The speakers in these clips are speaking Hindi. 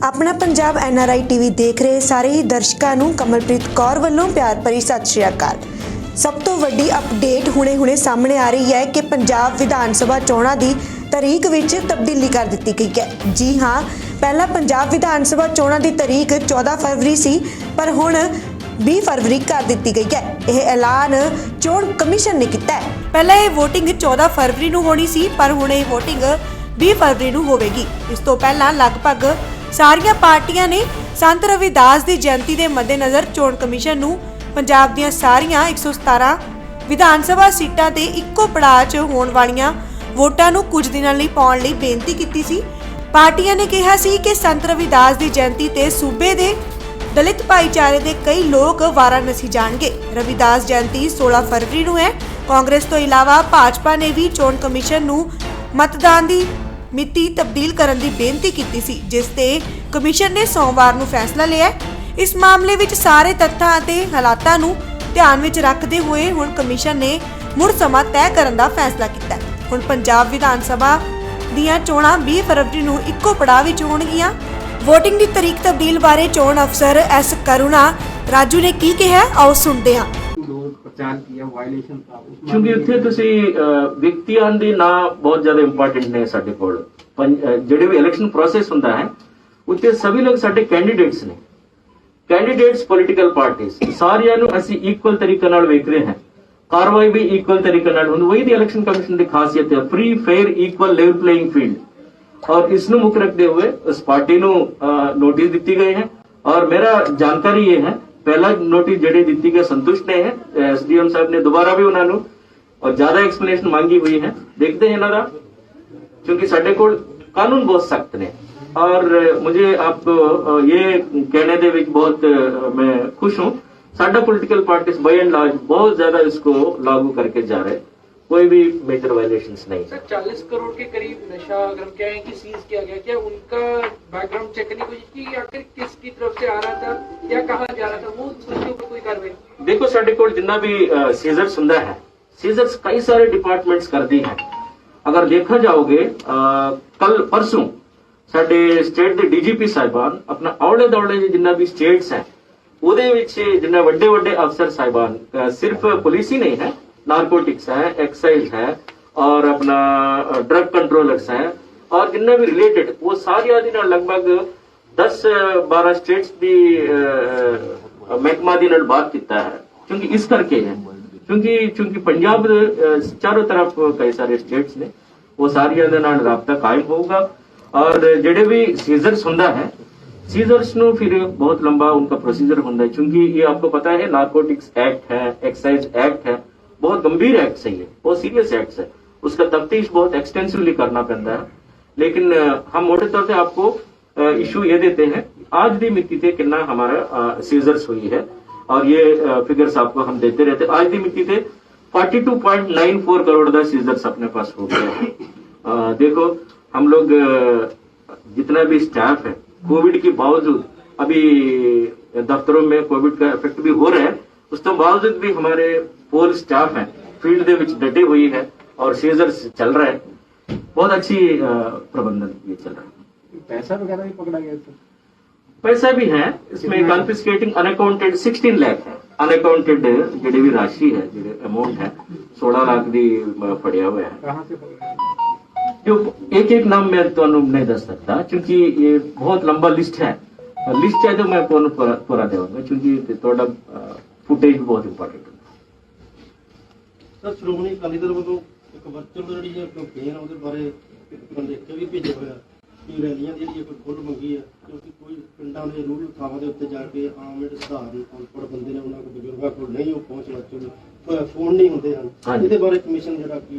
अपना पंजाब NRI TV देख रहे सारे ही दर्शकों ਨੂੰ कमलप्रीत कौर ਵੱਲੋਂ प्यार भरी सत श्री अकाल। सब तो वड्डी अपडेट हुणे सामने आ रही है कि पंजाब विधान सभा चोणां दी तारीख विच तब्दीली कर दी गई है। जी हाँ, पहला पंजाब विधान सभा चोणां दी तारीख 14 फरवरी सी, पर हुण 20 फरवरी कर दी गई है। यह ऐलान चोण कमीशन ने किया है। पहला यह वोटिंग 14 फरवरी नूं होनी सी, पर हुण यह वोटिंग 20 फरवरी नूं होवेगी। इस तो पहला लगभग सारिया पार्टियां ने संत रविदास की जयंती के मद्देनज़र चोण कमीशन नूं पंजाब दीआं सारियां 117 विधान सभा सीटां ते इक्को पड़ाव च होण वालीआं वोटां नूं कुछ दिनां लई पाउण लई बेनती कीती सी। पार्टियां ने कहा सी कि संत रविदास की जयंती ते सूबे दे दलित भाईचारे के कई लोग वाराणसी जाणगे। रविदास जयंती 16 फरवरी नूं है। कांग्रेस तो इलावा भाजपा ने भी चोण कमीशन नूं मतदान की मिति तब्दील करन दी बेनती कीती सी, जिस ते कमीशन ने सोमवार नूं फैसला लिया। इस मामले विच सारे तत्थां अते हालातां नूं ध्यान विच रखदे होए हुण कमीशन ने मुड़ समा तय करन दा फैसला कीता। हुण पंजाब विधान सभा दीआं चोणां 20 फरवरी नूं इक्को पड़ाव विच होणगीआं। वोटिंग की तारीख तब्दील बारे चोण अफसर एस करुणा राजू ने की कहा, आओ सुनते हैं। क्योंकि उत्थे तुसी व्यक्तियां दे ना बहुत ज्यादा इंपॉर्टेंट ने साडे कोल जेडे भी इलेक्शन प्रोसेस हुंदा है उत्थे सभी लोग साडे कैंडीडेट्स ने। कैंडीडेट्स पॉलिटिकल पार्टीज सारियां नु असी इक्वल तरीके नाल वेख रहे हैं। कार्रवाई भी इक्वल तरीके नाल हुंदी। वही दी इलेक्शन कमीशन दी खासियत है, free fair equal level playing field. और इसनु मुख रखते हुए उस पार्टी नु नोटिस दिती गई है। और मेरा जानकारी ये है, पहला नोटिस जेडी दिती गई संतुष्ट ने है। SDM साहब ने दोबारा भी उन्होंने और ज्यादा एक्सप्लेनेशन मांगी हुई है। देखते हैं ना, क्योंकि साडे कोल कानून बहुत सख्त ने। और मुझे आपको ये कहने दे विच बहुत मैं खुश हूं, साडा political parties by and large बहुत ज्यादा इसको लागू करके जा रहे हैं। कोई भी मेजर वायलेशंस नहीं। सर 40 करोड़ के करीब नशा अगर हम कहें कि सीज किया गया, क्या उनका बैकग्राउंड चेक करने की कोशिश की, आखिर किसकी तरफ से आ रहा था या कहाँ जा रहा था, वो उसके ऊपर कोई कार्रवाई? देखो साडे कोल जिन्ना भी सीजर्स हुंदा है, सीजर्स कई सारे डिपार्टमेंट्स कर दी है। अगर देखा जाओगे कल परसों साडे स्टेट के DGP साहिबान अपना औले दौले जिन्ना भी स्टेट्स है उहदे विच जिन्ना वड्डे वड्डे अफसर साहिबान, सिर्फ पुलिस ही नहीं है, नारकोटिक्स है, एक्साइज है और अपना ड्रग कंट्रोलर्स है और जिन्ना भी रिलेटेड वो सारी आदि लगभग 10-12 स्टेट्स की महकमा दी नाल बात किया है। क्योंकि इस करके है क्योंकि पंजाब चारों तरफ कई सारे स्टेट्स ने, वो सारिया दे नाल राबता कायम होगा। और जेडे भी सीजर्स हुंदा है, सीजर्स नु फिर बहुत लंबा उनका प्रोसीजर हुंदा है। क्योंकि ये आपको पता है नारकोटिक्स एक्ट है, एक्साइज एक्ट है, बहुत गंभीर एक्ट सही है, बहुत सीरियस एक्ट है। उसका तफ्तीश बहुत एक्सटेंसिवली करना पड़ता है। लेकिन हम मोटे तौर पर आपको इशू ये देते हैं, आज दी मिति थे कितना हमारा सीजर्स हुई है और ये फिगर्स आपको हम देते रहते। आज दी मिति थे 42.94 करोड़ का सीजर्स अपने पास हो गया है। देखो हम लोग जितना भी स्टाफ है, कोविड के बावजूद अभी दफ्तरों में कोविड का इफेक्ट भी हो रहा है, उस तो बावजूद भी हमारे पूरे स्टाफ है फील्ड दे विच डटे हुई है और सीजर्स चल रहा है। बहुत अच्छी प्रबंधन ये चल रहा है। पैसा वगैरह भी पकड़ा गया था? पैसा भी है इसमें। कॉन्फिस्केटिंग अनअकाउंटेड 16 लाख है। अनअकाउंटेड जी भी राशि है, जी अमाउंट है 16 लाख दी फड़िया हुआ है। कहां से पकड़ा? जो एक नाम मैं तो नहीं दस सकता क्योंकि ये बहुत लंबा लिस्ट है। लिस्ट है तो मैं पूरा देवांगा क्योंकि थोड़ा फुटेज बहुत इंपॉर्टेंट है। सर श्रोमणी अकाली दल ਵੱਲੋਂ ਇੱਕ ਵਰਚੁਅਲ ਜਿਹੜੀ ਕੰਪੇਨ ਉਹਦੇ ਬਾਰੇ ਲਿਖ ਵੀ ਭੇਜਿਆ ਹੋਇਆ ਕਿ ਰੈਲੀਆਂ ਦੀ ਜਿਹੜੀ ਖੁੱਲ੍ਹ ਮੰਗੀ ਹੈ, ਕਿਉਂਕਿ ਕੋਈ ਪਿੰਡਾਂ ਦੇ ਰੂਲ ਥਾਵਾਂ ਦੇ ਉੱਤੇ ਜਾ ਕੇ ਆਮ ਜਿਹੜੇ ਸਧਾਰਨ ਅਨਪੜ੍ਹ ਬੰਦੇ ਨੇ ਉਹਨਾਂ ਕੋਲ ਬਜ਼ੁਰਗਾਂ ਕੋਲ ਨਹੀਂ ਉਹ ਪਹੁੰਚ ਵਰਚੁਅਲ ਫੋਨ ਨਹੀਂ ਹੁੰਦੇ ਹਨ। ਇਹਦੇ ਬਾਰੇ ਕਮਿਸ਼ਨ ਜਿਹੜਾ ਕੀ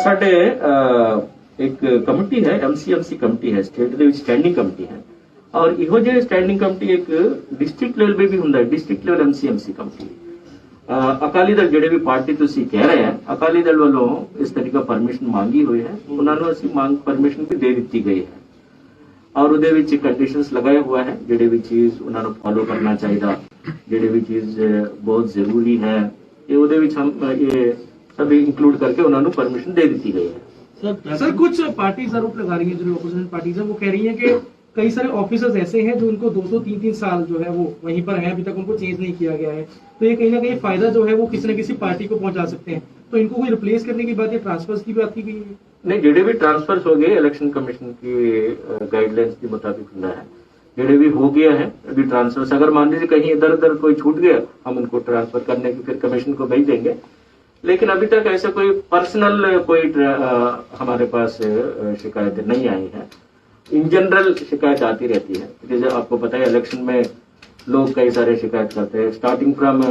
ਸਾਡੇ एक कमेटी है, MCMC कमेटी है, स्टेट दे विच स्टैंडिंग कमेटी है और इहो जे स्टैंडिंग कमेटी एक डिस्ट्रिक्ट लेवल पे भी हुंदा है, district level MCMC committee. Akali Dal जेडे भी पार्टी तुसी कह रहे हैं, अकाली दल वालों इस तरीका परमिशन मांगी हुई है, उन्होंने असी मांग परमिशन भी दे दी गई है और उहदे विच कंडीशंस लगाया हुआ है जेडे भी चीज उन्होंने फॉलो करना चाहिए, जेडे भी चीज बहुत जरूरी है ये उहदे विच हम ये सभी इंक्लूड करके उन्होंने परमिशन दे दी गई है। सर कुछ पार्टीज आरोप लगा रही है, जो अपोजिशन पार्टीज है वो कह रही है कि कई सारे ऑफिसर्स ऐसे हैं जो उनको 200-3-3 साल जो है वो वहीं पर हैं, अभी तक उनको चेंज नहीं किया गया है। तो ये कहीं ना कहीं फायदा जो है वो किसी न किसी पार्टी को पहुंचा सकते हैं। तो इनको कोई रिप्लेस करने की बात या ट्रांसफर्स की बात की गई है? नहीं, जेडे भी ट्रांसफर्स हो गए इलेक्शन कमीशन की गाइडलाइंस के मुताबिक खुला है। जेडे भी हो गया है अभी ट्रांसफर्स। अगर मान लीजिए कहीं इधर उधर कोई छूट गया, हम उनको ट्रांसफर करने की फिर कमीशन को भेज देंगे। लेकिन अभी तक ऐसा कोई पर्सनल कोई हमारे पास शिकायतें नहीं आई है। इन जनरल शिकायत आती रहती है, जैसे आपको पता है इलेक्शन में लोग कई सारे शिकायत करते हैं, स्टार्टिंग फ्रॉम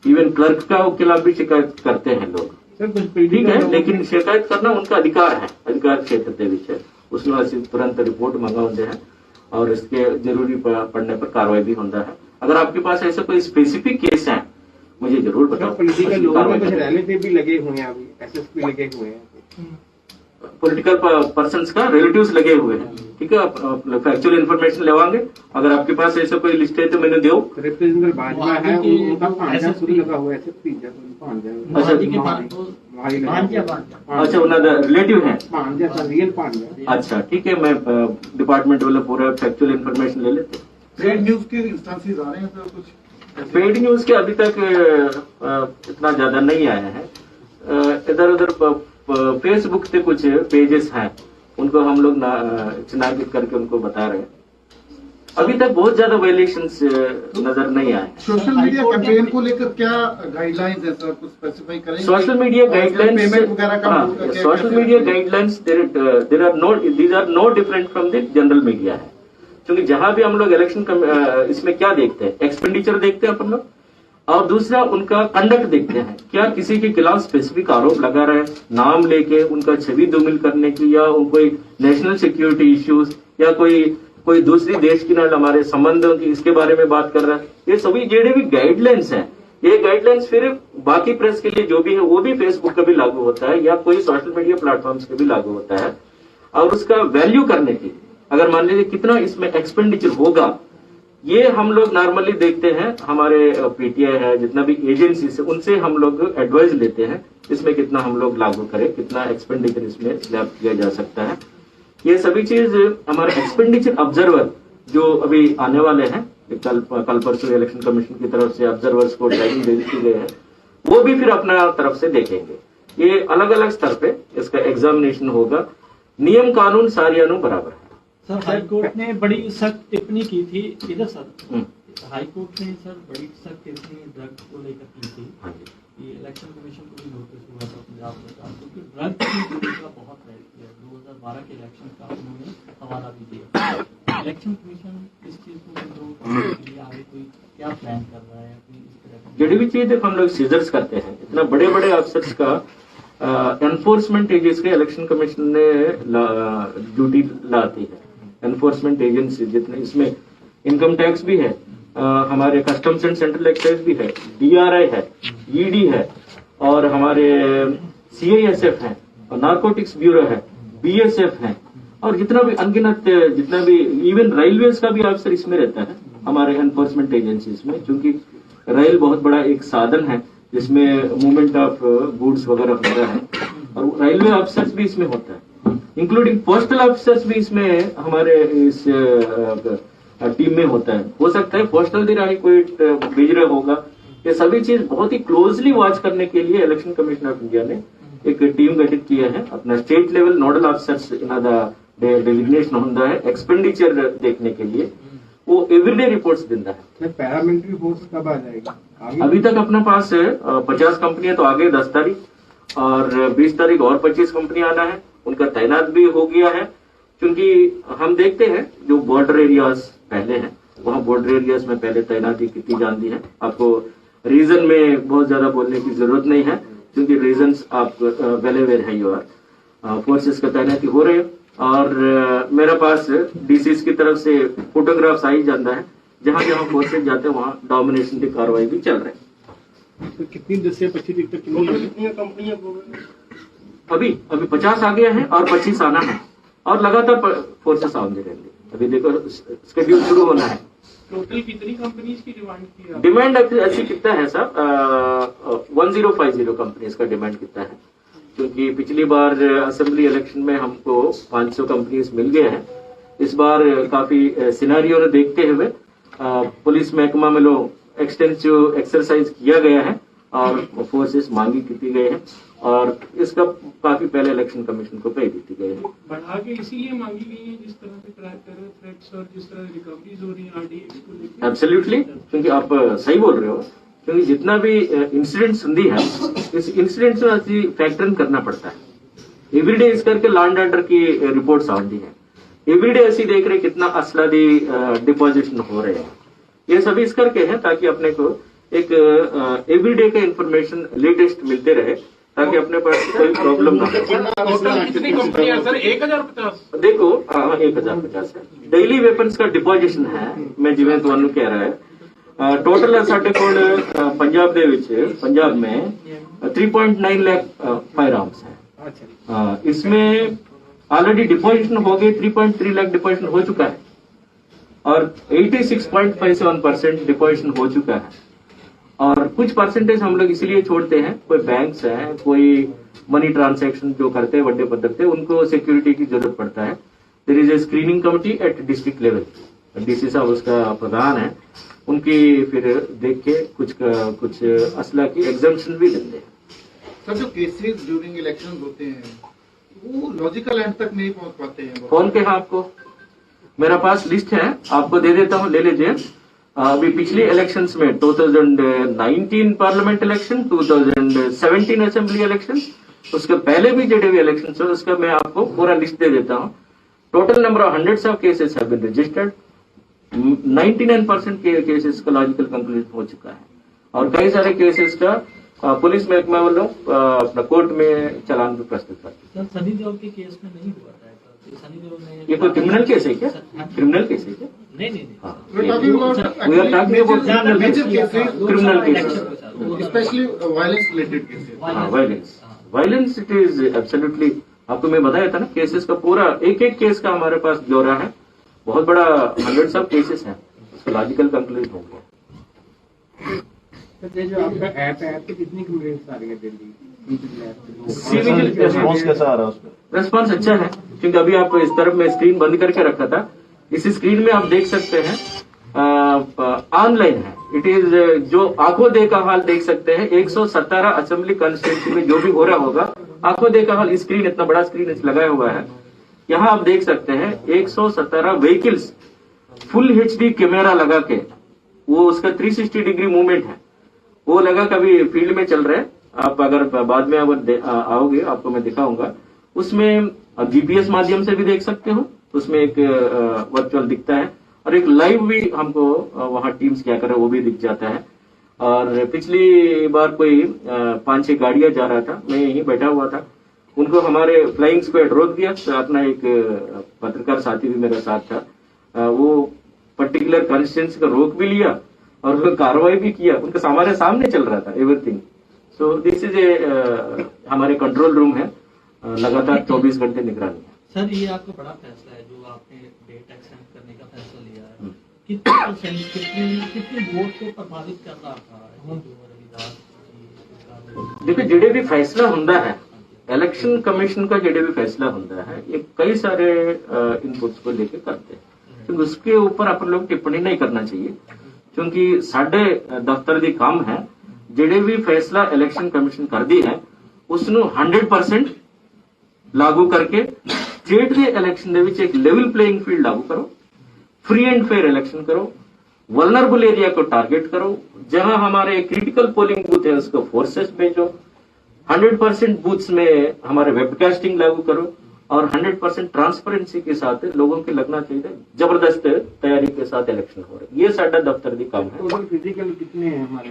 इवन क्लर्क का खिलाफ भी शिकायत करते हैं लोग। ठीक है, लेकिन शिकायत करना उनका अधिकार है, अधिकार क्षेत्र के विषय उसमें ਅਸੀਂ तुरंत रिपोर्ट मंगाते हैं और इसके जरूरी पड़ने पर कार्रवाई भी होता है। अगर आपके पास ऐसा कोई स्पेसिफिक केस है मुझे जरूर बताओ। पॉलिटिकल लोगों में कुछ रिलेटिव भी लगे हुए हैं, अभी एसएसपी लगे हुए हैं, पॉलिटिकल पर्संस का रिलेटिव्स लगे हुए हैं। ठीक है, फैक्चुअल इन्फॉर्मेशन लेवाएंगे। अगर आपके पास ऐसा कोई लिस्ट है तो मैंने दो। रिप्रेजेंटेटिव भाजपा है, उनका भांजा खुद लगा हुआ है, एसएसपी भांजा। अच्छा, उनका रिलेटिव है भांजा का रियल भांजा। अच्छा, ठीक है, मैं डिपार्टमेंट वाला पूरा फैक्चुअल इन्फॉर्मेशन ले लेते हैं। पेड न्यूज के इंस्टेंसेस आ रहे हैं सर कुछ? पेड न्यूज के अभी तक इतना ज्यादा नहीं आया है। इधर उधर फेसबुक पे कुछ पेजेस हैं, उनको हम लोग चिन्हित करके उनको बता रहे हैं। अभी तक बहुत ज्यादा वायलेशंस नजर नहीं आए। सोशल मीडिया कैंपेन को लेकर क्या गाइडलाइंस है सर, कुछ स्पेसिफाई करेंगे? Social media guidelines, social media guidelines there are no different from the general media है। क्योंकि जहां भी हम लोग इलेक्शन इसमें क्या देखते हैं, एक्सपेंडिचर देखते हैं अपन लोग, और दूसरा उनका कंडक्ट देखते हैं। क्या किसी के खिलाफ स्पेसिफिक आरोप लगा रहे हैं, नाम लेके उनका छवि धूमिल करने की, या कोई नेशनल सिक्योरिटी इश्यूज, या कोई दूसरी देश की नाल हमारे संबंधों की, इसके बारे में बात कर रहा है। ये सभी जेडे भी गाइडलाइंस हैं, ये गाइडलाइंस फिर बाकी प्रेस के लिए जो भी है वो भी फेसबुक का भी लागू होता है, या कोई सोशल मीडिया प्लेटफॉर्म्स के भी लागू होता है। और उसका वैल्यू करने की, अगर मान लीजिए कितना इसमें एक्सपेंडिचर होगा, ये हम लोग नॉर्मली देखते हैं। हमारे पीटीआई है, जितना भी एजेंसीज है, उनसे हम लोग एडवाइस लेते हैं इसमें कितना हम लोग लागू करें, कितना एक्सपेंडिचर इसमें स्लैब किया जा सकता है। ये सभी चीज हमारे एक्सपेंडिचर ऑब्जर्वर जो अभी आने वाले हैं, कल परसों इलेक्शन कमीशन की तरफ से ऑब्जर्वर्स को ट्रेनिंग दे दी गई है, वो भी फिर अपना तरफ से देखेंगे। ये अलग अलग स्तर पे इसका एग्जामिनेशन होगा। नियम कानून सारियानु बराबर है। सर हाई कोर्ट ने बड़ी सख्त टिप्पणी की थी इधर सर, हाई कोर्ट ने सर बड़ी सख्त टिप्पणी ड्रग को लेकर की थी। ये इलेक्शन कमीशन को भी नोटिस हुआ था पंजाब सरकार को कि ड्रग की ड्यूटी का बहुत है। 2012 के इलेक्शन का उन्होंने हवाला भी दिया। इलेक्शन कमीशन इस चीज को कंट्रोल करने के लिए आगे कोई क्या प्लान कर रहा है? जड़ी भी चीज देखो, हम लोग सीजर्स करते हैं, इतना बड़े बड़े अफसर्स का एनफोर्समेंट एजेंसी के इलेक्शन कमीशन ने ड्यूटी लाती है। एनफोर्समेंट एजेंसी जितने इसमें इनकम टैक्स भी है, हमारे कस्टम्स एंड सेंट्रल एक्साइज भी है, डीआरआई है, ईडी है, और हमारे सीआईएसएफ है, और नारकोटिक्स ब्यूरो है, बीएसएफ है, और जितना भी अनगिनत, जितना भी इवन रेलवेज का भी अफसर इसमें रहता है हमारे एनफोर्समेंट एजेंसीज में। क्योंकि रेल बहुत बड़ा एक साधन है जिसमें मूवमेंट ऑफ गुड्स वगैरह होता है, और रेलवे अफसर्स भी इसमें होता है, इंक्लूडिंग पोस्टल ऑफिसर्स भी इसमें हमारे इस टीम में होता है। हो सकता है पोस्टल दिराही कोई भेज रहा होगा। ये सभी चीज बहुत ही क्लोजली वॉच करने के लिए इलेक्शन कमीशन ऑफ इंडिया ने एक टीम गठित किया है। अपना state level nodal officers designation होता है एक्सपेंडिचर देखने के लिए, वो एवरीडे रिपोर्ट्स देता है। पैरामिलिट्री फोर्स कब आ जाएगा? अभी तक अपने पास 50 कंपनियां तो आ गई 10 तारीख, और 20 तारीख और 25 कंपनी आना है, उनका तैनात भी हो गया है। क्योंकि हम देखते हैं जो बॉर्डर एरियाज पहले हैं, वहां बॉर्डर एरियाज में पहले तैनाती की जाती है। आपको रीजन में बहुत ज्यादा बोलने की जरूरत नहीं है, क्योंकि रीजन आप वेल अवेयर है। यू आर फोर्सेस का तैनाती हो रहे हैं, और मेरे पास डीसीज की तरफ से फोटोग्राफ्स आई जाता है, जहां जहां फोर्सेस जाते हैं वहां डोमिनेशन की कार्रवाई भी चल रही है। तो कितनी 10 से 25 तक कितनी कंपनियां अभी 50 आ गया है और 25 आना है, और लगातार फोर्सेस आते रहेंगे। अभी देखो शेड्यूल शुरू होना है। टोटल कितनी कंपनीज की डिमांड की? डिमांड ऐसी कितना है सर, 1050 कंपनीज का डिमांड कितना है। क्योंकि पिछली बार असेंबली इलेक्शन में हमको 500 कंपनीज मिल गए हैं, इस बार काफी सिनेरियो ने देखते हुए पुलिस महकमा में लोग एक्सटेंसिव एक्सरसाइज किया गया है और फोर्सेस मांगी की गई है और इसका काफी पहले इलेक्शन कमीशन को भेज दी गई है। बढ़ा के इसीलिए मांगी गई है जिस तरह से टेरर थ्रेट्स और जिस तरह रिकवरीज हो रही है आरडीएक्स को लेकर। एब्सोल्युटली, क्योंकि आप सही बोल रहे हो, क्योंकि जितना भी इंसिडेंट्स हुंदी है इस इंसिडेंट्स में असली फैक्टरिंग करना पड़ता है। एवरीडे इस करके लॉ एंड ऑर्डर की रिपोर्ट्स आती है, एवरीडे ऐसी देख रहे कितना असला दी डिपॉजिशन हो रहे हैं, ये सभी इस करके है ताकि अपने को एक एवरीडे का इंफॉर्मेशन लेटेस्ट मिलते रहे ताकि अपने पास कोई प्रॉब्लम ना हो। कितनी कंपनियां सर? 1050? देखो 1050 है डेली वेपन्स का डिपॉजिशन है। मैं जिवें ਤੁਹਾਨੂੰ कह रहा है टोटल ਸਾਡੇ ਕੋਲ पंजाब ਦੇ ਵਿੱਚ पंजाब में 3.9 लाख फायर आर्म्स है। इसमें ऑलरेडी डिपॉजिशन हो गए 3.3 लाख डिपॉजिशन हो चुका है और 86.57% डिपॉजिशन हो चुका है और कुछ परसेंटेज हम लोग इसीलिए छोड़ते हैं, कोई बैंक्स हैं, कोई मनी ट्रांजैक्शन जो करते हैं बड़े पद्धति से उनको सिक्योरिटी की जरूरत पड़ता है। There is a screening committee at district level, DC साहब उसका प्रधान है, उनकी फिर देख के कुछ असला की एग्जाम्पशन भी देते हैं। सर जो केसेस ड्यूरिंग इलेक्शन होते हैं वो लॉजिकल एंड तक नहीं पहुंच पाते हैं। कौन कहा आपको? मेरा पास लिस्ट है, आपको दे देता हूँ, ले लीजिए। अभी पिछली इलेक्शंस में 2019 पार्लियामेंट इलेक्शन, 2017 असेंबली इलेक्शन, उसके पहले भी जेडीवी इलेक्शन है, उसका मैं आपको पूरा लिस्ट दे देता हूँ। Total number of hundreds of cases have been registered, 99% के केसेस का लॉजिकल कंक्लूजन हो चुका है और कई सारे केसेस का पुलिस महकमा वालों अपना कोर्ट में चालान भी प्रस्तुत करते हैं। सनी देओल के केस में नहीं हुआ था ऐसा। सनी देओल ने ये कोई क्रिमिनल केस है क्या? क्रिमिनल केस है क्या? नहीं criminal cases, specially violence related cases. Violence it is absolutely, आपको मैं बताया था ना, केसेस का पूरा एक एक केस का हमारे पास ब्यौरा है, बहुत बड़ा हंड्रेड्स ऑफ केसेस हैं, उसका लॉजिकल कंक्लूजन हो गया। जो आपका ऐप है, ऐप की कितनी कंप्लेंट्स आ रही है डेली? रिस्पॉन्स कैसा आ रहा है उसमें? रिस्पॉन्स अच्छा है, क्योंकि अभी आप इस तरफ में स्क्रीन बंद करके रखा था, इस स्क्रीन में आप देख सकते हैं ऑनलाइन है। इट इज जो आंखों देखा हाल देख सकते हैं, 117 असेंबली कॉन्स्टिट्यूंसी में जो भी हो रहा होगा आंखों देखा हाल, स्क्रीन इतना बड़ा स्क्रीन लगाया हुआ है, यहाँ आप देख सकते हैं 117 व्हीकल्स फुल एचडी कैमरा लगा के, वो उसका 360 डिग्री मूवमेंट है, वो लगा कभी फील्ड में चल रहे हैं। आप अगर बाद में आओगे आपको मैं दिखाऊंगा, उसमें जीपीएस माध्यम से भी देख सकते हो, उसमें एक वर्चुअल दिखता है और एक लाइव भी हमको वहां टीम्स क्या कर रहे हैं वो भी दिख जाता है। और पिछली बार कोई 5-6 गाड़ियां जा रहा था, मैं यहीं बैठा हुआ था, उनको हमारे फ्लाइंग स्क्वाड रोक दिया, तो अपना एक पत्रकार साथी भी मेरा साथ था, वो पर्टिकुलर कॉन्स्टिट्यूंसी का रोक भी लिया और कार्रवाई भी किया, उनके हमारे सामने चल रहा था everything. So this is a हमारे कंट्रोल रूम है, लगातार 24 घंटे निगरानी है। सर ये आपका बड़ा फैसला है जो आपने डेट एक्सटेंड करने का फैसला लिया है, कितने वोट को प्रभावित कर रहा था? देखो जेडे भी फैसला होता है, इलेक्शन कमीशन का जेडे भी फैसला होता है, ये कई सारे इनपुट्स को लेके करते हैं, क्योंकि उसके ऊपर अपन लोग टिप्पणी नहीं करना चाहिए, क्योंकि साडे दफ्तर दी काम है जेडे भी फैसला इलेक्शन कमीशन कर दी है उसनू 100% लागू करके स्टेट के इलेक्शन दे विच एक लेवल प्लेइंग फील्ड लागू करो, फ्री एंड फेयर इलेक्शन करो, वल्नरेबल एरिया को टारगेट करो, जहां हमारे क्रिटिकल पोलिंग बूथ है उसको फोर्सेस भेजो, 100% बूथ्स में हमारे वेबकास्टिंग लागू करो और 100% ट्रांसपेरेंसी के साथ लोगों के लगना चाहिए, जबरदस्त तैयारी के साथ इलेक्शन हो रहे, ये साडा दफ्तर दी काम है। फिजिकल कितने हैं हमारे?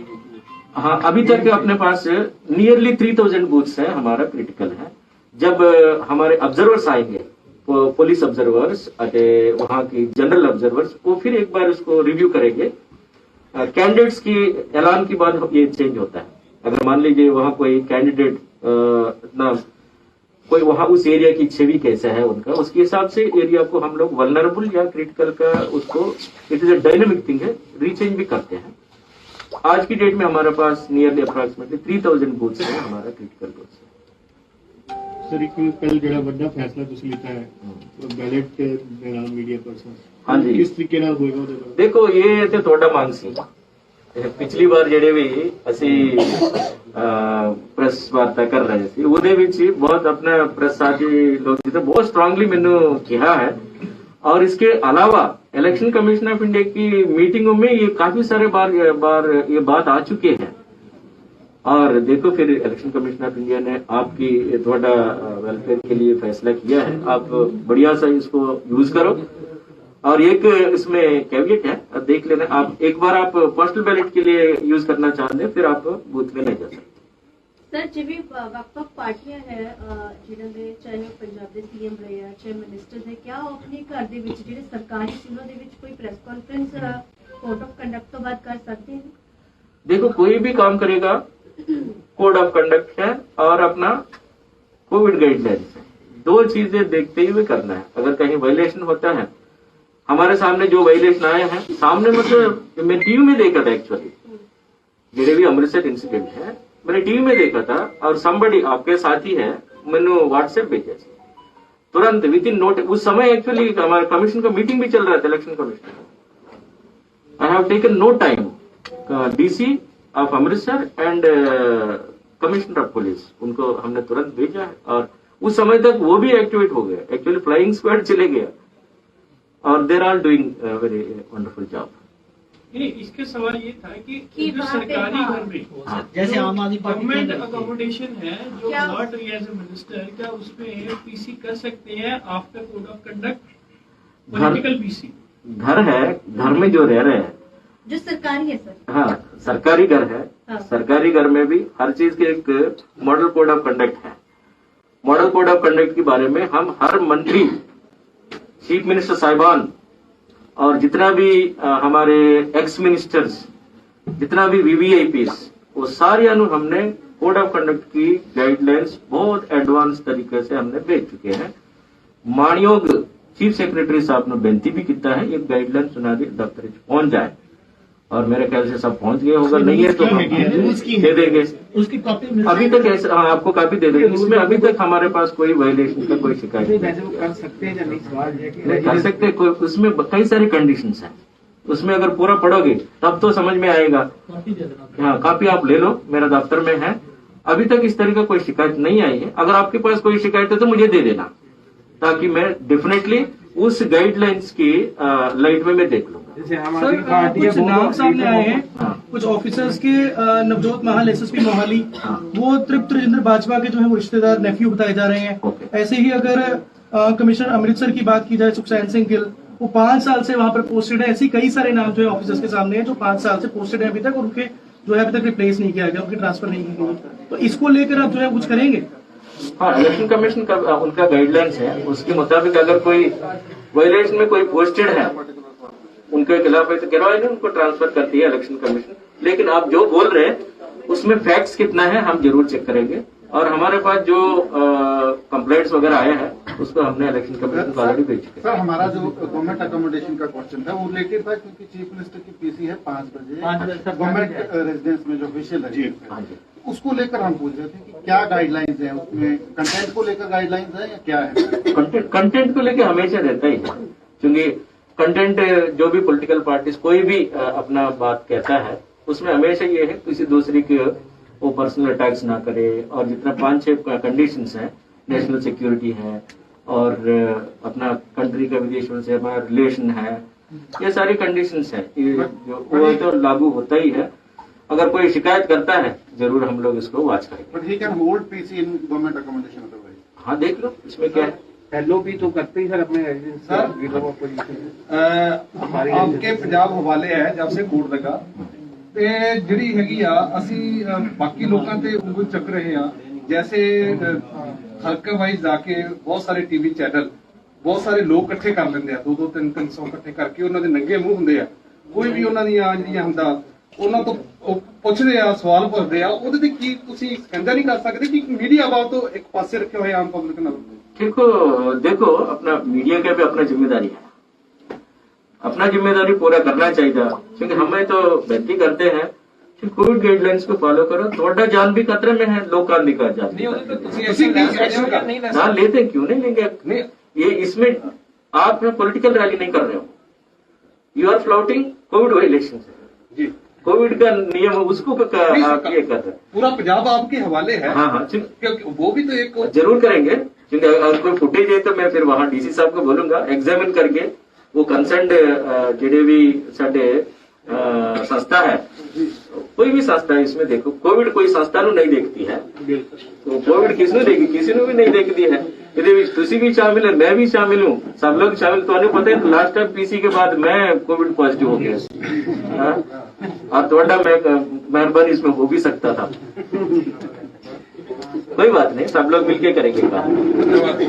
हाँ, अभी तक अपने पास नियरली 3000 बूथ्स है हमारा क्रिटिकल है। जब हमारे ऑब्जर्वर्स आएंगे, पुलिस ऑब्जर्वर्स, वहां की जनरल ऑब्जर्वर्स, वो फिर एक बार उसको रिव्यू करेंगे। कैंडिडेट्स की ऐलान के बाद ये चेंज होता है। अगर मान लीजिए वहां कोई कैंडिडेट कोई वहां उस एरिया की छवि कैसा है उनका, उसके हिसाब से एरिया को हम लोग वल्नरेबल या क्रिटिकल का उसको, it is a dynamic thing है, रीचेंज भी करते हैं। आज की डेट में हमारे पास नियरली अप्रोक्सीमेटली 3000 बूथ्स है हमारा क्रिटिकल बूथ्स है। ਸਰ ਇੱਕ ਕੱਲ ਜਿਹੜਾ ਵੱਡਾ ਫੈਸਲਾ ਤੁਸੀਂ ਲਿੱਤਾ ਹੈ ਬੈਲਟ ਦੇ ਨਾਲ ਮੀਡੀਆ ਪਰਸਨ ਹਾਂਜੀ ਕਿਸ ਤਰੀਕੇ ਨਾਲ ਹੋਏਗਾ ਉਹਦੇ ਬਾਰੇ? ਦੇਖੋ ਇਹ ਤੇ ਤੁਹਾਡਾ ਮੰਗ ਸੀ ਪਿਛਲੀ ਵਾਰ ਜਿਹੜੇ ਵੀ ਅਸੀਂ ਪ੍ਰੈਸ ਵਾਰਤਾ ਕਰ ਰਹੇ ਸੀ ਉਹਦੇ ਵਿੱਚ ਹੀ ਬਹੁਤ ਆਪਣੇ ਪ੍ਰੈਸ ਸਾਥी लोग जिसे बहुत स्ट्रांगली मैंने कहा है और इसके अलावा इलेक्शन कमीशन ऑफ इंडिया की मीटिंगों में ये काफी सारे बार ये बात आ चुके हैं और देखो फिर इलेक्शन कमीशन ऑफ इंडिया ने आपकी थोड़ा वेलफेयर के लिए फैसला किया है आप बढ़िया सा इसको यूज करो और एक इसमें कैविएट है देख लेना आप एक बार आप पोस्टल बैलेट के लिए यूज करना चाहते हैं फिर आप बूथ में नहीं जा सकते ਸਰ ਜਿਵੇਂ ਵੱਖ-ਵੱਖ ਪਾਰਟੀਆਂ ਹੈ ਜਿਨ੍ਹਾਂ ਦੇ ਚਾਹੇ ਉਹ ਪੰਜਾਬ ਦੇ ਸੀਐਮ ਰਹੇ ਆ ਚਾਹੇ ਮਿਨਿਸਟਰ ਹੈ ਕਿਆ ਉਹ ਆਪਣੇ ਘਰ ਦੇ ਵਿੱਚ ਜਿਹੜੇ ਸਰਕਾਰੀ ਸਕੂਲਾਂ ਦੇ ਵਿੱਚ ਕੋਈ press conference code of conduct ਤੋਂ ਬਾਅਦ ਕਰ ਸਕਦੇ हैं? देखो कोई भी काम करेगा कोड ऑफ कंडक्ट है और अपना कोविड गाइडलाइंस है दो चीजें देखते हुए करना है अगर कहीं वायलेशन होता है हमारे सामने जो वायलेशन आया है सामने मतलब मैं टीवी में देखा था एक्चुअली जेडे भी अमृतसर इंसिडेंट है मैंने टीवी में देखा था और somebody आपके साथी है मैंने व्हाट्सएप भेजा तुरंत विद इन नोट उस समय एक्चुअली हमारे कमीशन का मीटिंग भी चल रहा था election commission I have taken no time DC of Amritsar and commissioner of police उनको हमने तुरंत भेजा है और उस समय तक वो भी एक्टिवेट हो गया एक्चुअली फ्लाइंग स्क्वाड चले गया और there are doing very wonderful job इसके सवाल ये था कि जो वहाँ पे सरकारी हाँ। घर में जैसे आम आदमी पार्टी गवर्नमेंट के अंदर अकोमोडेशन है जो क्या- नॉट रही एज ए मिनिस्टर क्या उसमें पीसी कर सकते हैं after code of conduct political PC घर है घर में जो रह रहे हैं जो सरकारी है सर हाँ सरकारी घर है हाँ। सरकारी घर में भी हर चीज के एक मॉडल कोड ऑफ कंडक्ट है मॉडल कोड ऑफ कंडक्ट के बारे में हम हर मंत्री चीफ मिनिस्टर साहिबान और जितना भी हमारे एक्स मिनिस्टर्स जितना भी वीवीआईपीस वो सारे हमने कोड ऑफ कंडक्ट की गाइडलाइंस बहुत एडवांस तरीके से हमने भेज चुके हैं मानयोग चीफ सेक्रेटरी साहब ने बेनती भी किया है एक गाइडलाइन सुना दी दफ्तर पहुंच जाए और मेरे ख्याल से सब पहुंच गए होगा नहीं है तो हम दे देंगे उसकी कॉपी अभी तक ऐसा हाँ, आपको कापी दे देंगे इसमें अभी तक हमारे पास कोई वायलेशन का कोई शिकायत वैसे वो कर सकते हैं या नहीं सवाल है कि नहीं कर सकते कोई उसमें कई सारी कंडीशंस हैं उसमें अगर पूरा पढ़ोगे तब तो समझ में आएगा कॉपी दे देना हाँ कापी आप ले लो मेरा दफ्तर में है अभी तक इस तरह का कोई शिकायत नहीं आई है अगर आपके पास कोई शिकायत है तो मुझे दे देना ताकि मैं डेफिनेटली उस गाइडलाइंस की लाइट में मैं देख लूंगा जैसे आम सर आदमी पार्टी कुछ नाम सामने आए हैं हाँ। कुछ ऑफिसर्स के नवजोत महल एसएसपी मोहाली हाँ। वो तृप्त राजेंद्र बाजवा के जो है वो रिश्तेदार नेफ्यू बताए जा रहे हैं ओके। ऐसे ही अगर कमिश्नर अमृतसर की बात की जाए सुखचैन सिंह गिल वो 5 साल से वहां पर पोस्टेड है ऐसे ही कई सारे नाम जो है ऑफिसर्स के सामने हैं जो 5 साल से पोस्टेड है अभी तक और उनके जो है अभी तक रिप्लेस नहीं किया गया उनकी ट्रांसफर नहीं की गई तो इसको लेकर आप जो है कुछ करेंगे हाँ इलेक्शन कमीशन का उनका गाइडलाइंस है उसके मुताबिक अगर कोई वायलेशन में कोई पोस्टेड है उनके खिलाफ ऐसे गिरवाई नहीं उनको ट्रांसफर करती है इलेक्शन कमीशन लेकिन आप जो बोल रहे हैं उसमें फैक्ट्स कितना है हम जरूर चेक करेंगे और हमारे पास जो कंप्लेंट्स वगैरह आया है उसको हमने इलेक्शन कमीशन को ऑलरेडी भेज चुके सर हमारा जो गवर्नमेंट अकोमोडेशन का क्वेश्चन था वो रिलेटेड था क्योंकि चीफ मिनिस्टर की पीसी है 5 बजे गवर्नमेंट रेजिडेंस में जो ऑफिशियल है हाँ जी उसको लेकर हम पूछ रहे थे कि क्या गाइडलाइंस है उसमें कंटेंट को लेकर गाइडलाइंस है या क्या है कंटेंट को लेके हमेशा रहता ही है क्योंकि कंटेंट जो भी पॉलिटिकल पार्टीज कोई भी अपना बात कहता है उसमें हमेशा ये है किसी दूसरे के वो पर्सनल अटैक्स ना करे और जितना 5-6 कंडीशंस हैं नेशनल सिक्योरिटी है और अपना कंट्री का विदेशों से हमारा रिलेशन है ये सारी कंडीशंस है ये जो वो तो लागू होता ही है अगर कोई शिकायत करता है जरूर हम लोग इसको वॉच करेंगे but he can hold PC in government accommodation otherwise हाँ देख लो इसमें क्या है एलओपी तो करते ही सर अपने रेजिडेंस सर, विलो ऑपोजिशन ਆਪਕੇ ਪੰਜਾਬ ਹਵਾਲੇ ਹੈ ਜਦ ਸੇ ਕੋਰਟ ਲਗਾ ਤੇ ਜਿਹੜੀ ਹੈਗੀ ਆ ਅਸੀਂ ਬਾਕੀ ਲੋਕਾਂ ਤੇ ਉਂਗਲ ਚੱਕ ਰਹੇ ਆ ਜੈਸੇ ਹਲਕੇ ਵਾਈਜ਼ ਜਾ ਕੇ ਬਹੁਤ ਸਾਰੇ ਟੀਵੀ ਚੈਨਲ ਬਹੁਤ ਸਾਰੇ ਲੋਕ ਇਕੱਠੇ ਕਰ ਲੈਂਦੇ ਆ 2-2 300 ਇਕੱਠੇ ਕਰਕੇ ਉਹਨਾਂ ਦੇ ਨੰਗੇ ਮੂੰਹ ਹੁੰਦੇ ਆ ਕੋਈ ਵੀ ਉਹਨਾਂ ਦੀਆਂ ਜਿਹੜੀਆਂ ਹੁੰਦਾ ਉਹਨਾਂ ਤੋਂ ਉਹ ਪੁੱਛਦੇ ਆ ਸਵਾਲ ਪੁੱਛਦੇ ਆ ਉਹਦੇ ਤੇ ਕੀ ਤੁਸੀਂ ਕਹਿੰਦਾ ਨਹੀਂ ਕਰ ਸਕਦੇ ਕਿ ਮੀਡੀਆ ਵਾਲ ਤੋਂ ਇੱਕ ਪਾਸੇ ਰੱਖੇ ਹੋਏ ਆਮ ਪਬਲਿਕ ਨਾਲ देखो अपना मीडिया का भी अपना जिम्मेदारी है अपना जिम्मेदारी पूरा करना चाहिए क्योंकि हमें तो बेनती करते हैं कोविड गाइडलाइंस को फॉलो करो। थोड़ा जान भी खतरे में है, लोकान भी का जान नहीं होते तो ਤੁਸੀਂ ਐਕਸ਼ਨ ਲੈ ਸਕਦੇ ਹੋ ਨਹੀਂ ਲੈ हाँ लेते क्यों नहीं लेंगे। ये इसमें आप पॉलिटिकल रैली नहीं कर रहे हो, you are flouting Covid violation ji Covid का नियम है, उसको आप ये कर रहे हैं। पूरा पंजाब आपके हवाले है। हाँ हाँ क्योंकि वो भी तो एक जरूर करेंगे, क्योंकि अगर कोई फुटेज है तो मैं फिर वहां डीसी साहब को बोलूंगा एग्जामिन करके वो कंसर्न जेडे भी साडे संस्था है, कोई भी संस्था है इसमें देखो, कोविड कोई संस्था नहीं देखती है, तो कोविड किसने देखी, किसी ने भी नहीं देखती है। यदि तुसी भी शामिल है, मैं भी शामिल हूँ, सब लोग शामिल। तो पता है लास्ट टाइम पीसी के बाद मैं कोविड पॉजिटिव हो गया और थोड़ा मेहरबानी इसमें हो भी सकता था। कोई बात नहीं, सब लोग मिलके करेंगे काम।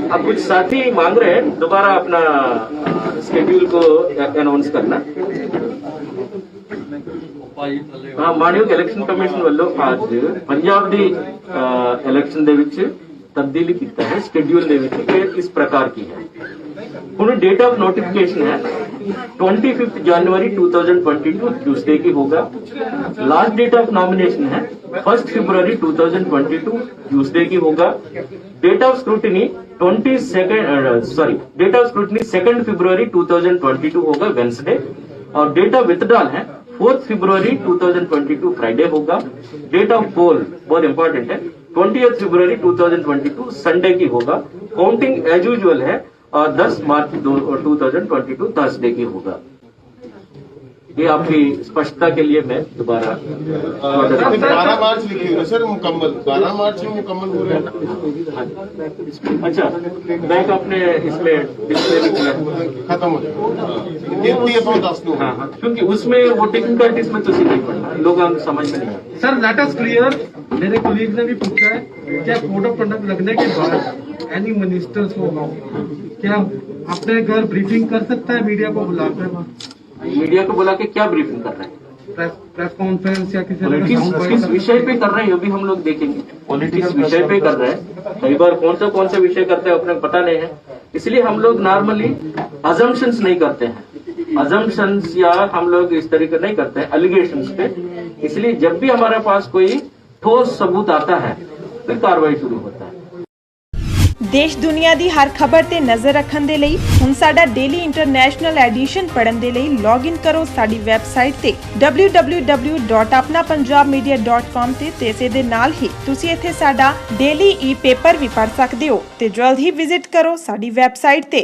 अब कुछ साथी मांग रहे हैं दोबारा अपना स्केड्यूल को अनाउंस करना। हाँ, मानयोग इलेक्शन कमीशन ਵੱਲੋਂ आज पंजाब ਦੀ इलेक्शन ਦੇ ਵਿੱਚ ਤਬਦੀਲੀ ਕੀਤਾ है शेड्यूल ਦੇ ਵਿੱਚ ਕਿ इस प्रकार की है। ਹੁਣ डेट ऑफ नोटिफिकेशन है 25 जनवरी 2022 ट्यूसडे की होगा। लास्ट डेट ऑफ नॉमिनेशन है 1 फरवरी 2022 ट्यूसडे की होगा। Date of scrutiny date of scrutiny 2 फरवरी 2022 होगा वेंसडे, और डेट ऑफ विथड्रॉल है 4 फरवरी 2022 फ्राइडे होगा। डेट ऑफ पोल बहुत इंपॉर्टेंट है 20 फरवरी 2022 संडे की होगा। काउंटिंग एज यूजुअल है और 10 मार्च 2022 थर्सडे की होगा। ये आपकी स्पष्टता के लिए मैं दोबारा 12 मार्च लिखी हुई है सर, मुकम्मल 12 मार्च में मुकम्मल हो रहा है। अच्छा, बैंक अपने इसमें डिस्प्ले भी किया खत्म हो जाएगा, गिनती है तो 10 दूँ। हाँ, क्योंकि उसमें वो टेक्निकलिटीज में तो नहीं पढ़ना, लोग हम समझ में नहीं आते। सर लेट अस क्लियर, मेरे कोलीग ने भी पूछा है क्या कोड ऑफ कंडक्ट लगने के बाद एनी मिनिस्टर्स को क्या अपने घर ब्रीफिंग कर सकता है मीडिया को बुलाकर? मीडिया को बुला के क्या ब्रीफिंग कर रहे हैं? प्रेस कॉन्फ्रेंस या पॉलिटिक्स किस विषय पे कर रहे हैं, ये भी हम लोग देखेंगे। पॉलिटिक्स विषय पे कर रहे हैं, कई बार कौन सा विषय करते हैं अपने पता नहीं है, इसलिए हम लोग नॉर्मली अजम्पशंस नहीं करते हैं। अजम्पशंस या हम लोग इस तरीके नहीं करते हैं एलिगेशंस पे। इसलिए जब भी हमारे पास कोई ठोस सबूत आता है फिर कार्रवाई शुरू होता है। देश दुनिया की हर खबर ते नजर रखने दे लई हुण साडा डेली इंटरनेशनल एडिशन पढ़न दे लई लॉग इन करो साडी वैबसाइट ते www.apnapunjabmedia.com ते इसे दे नाल ही तुसी इत्थे साडा डेली ई पेपर भी पढ़ सकदे हो ते जल्द ही विजिट करो साडी वैबसाइट ते।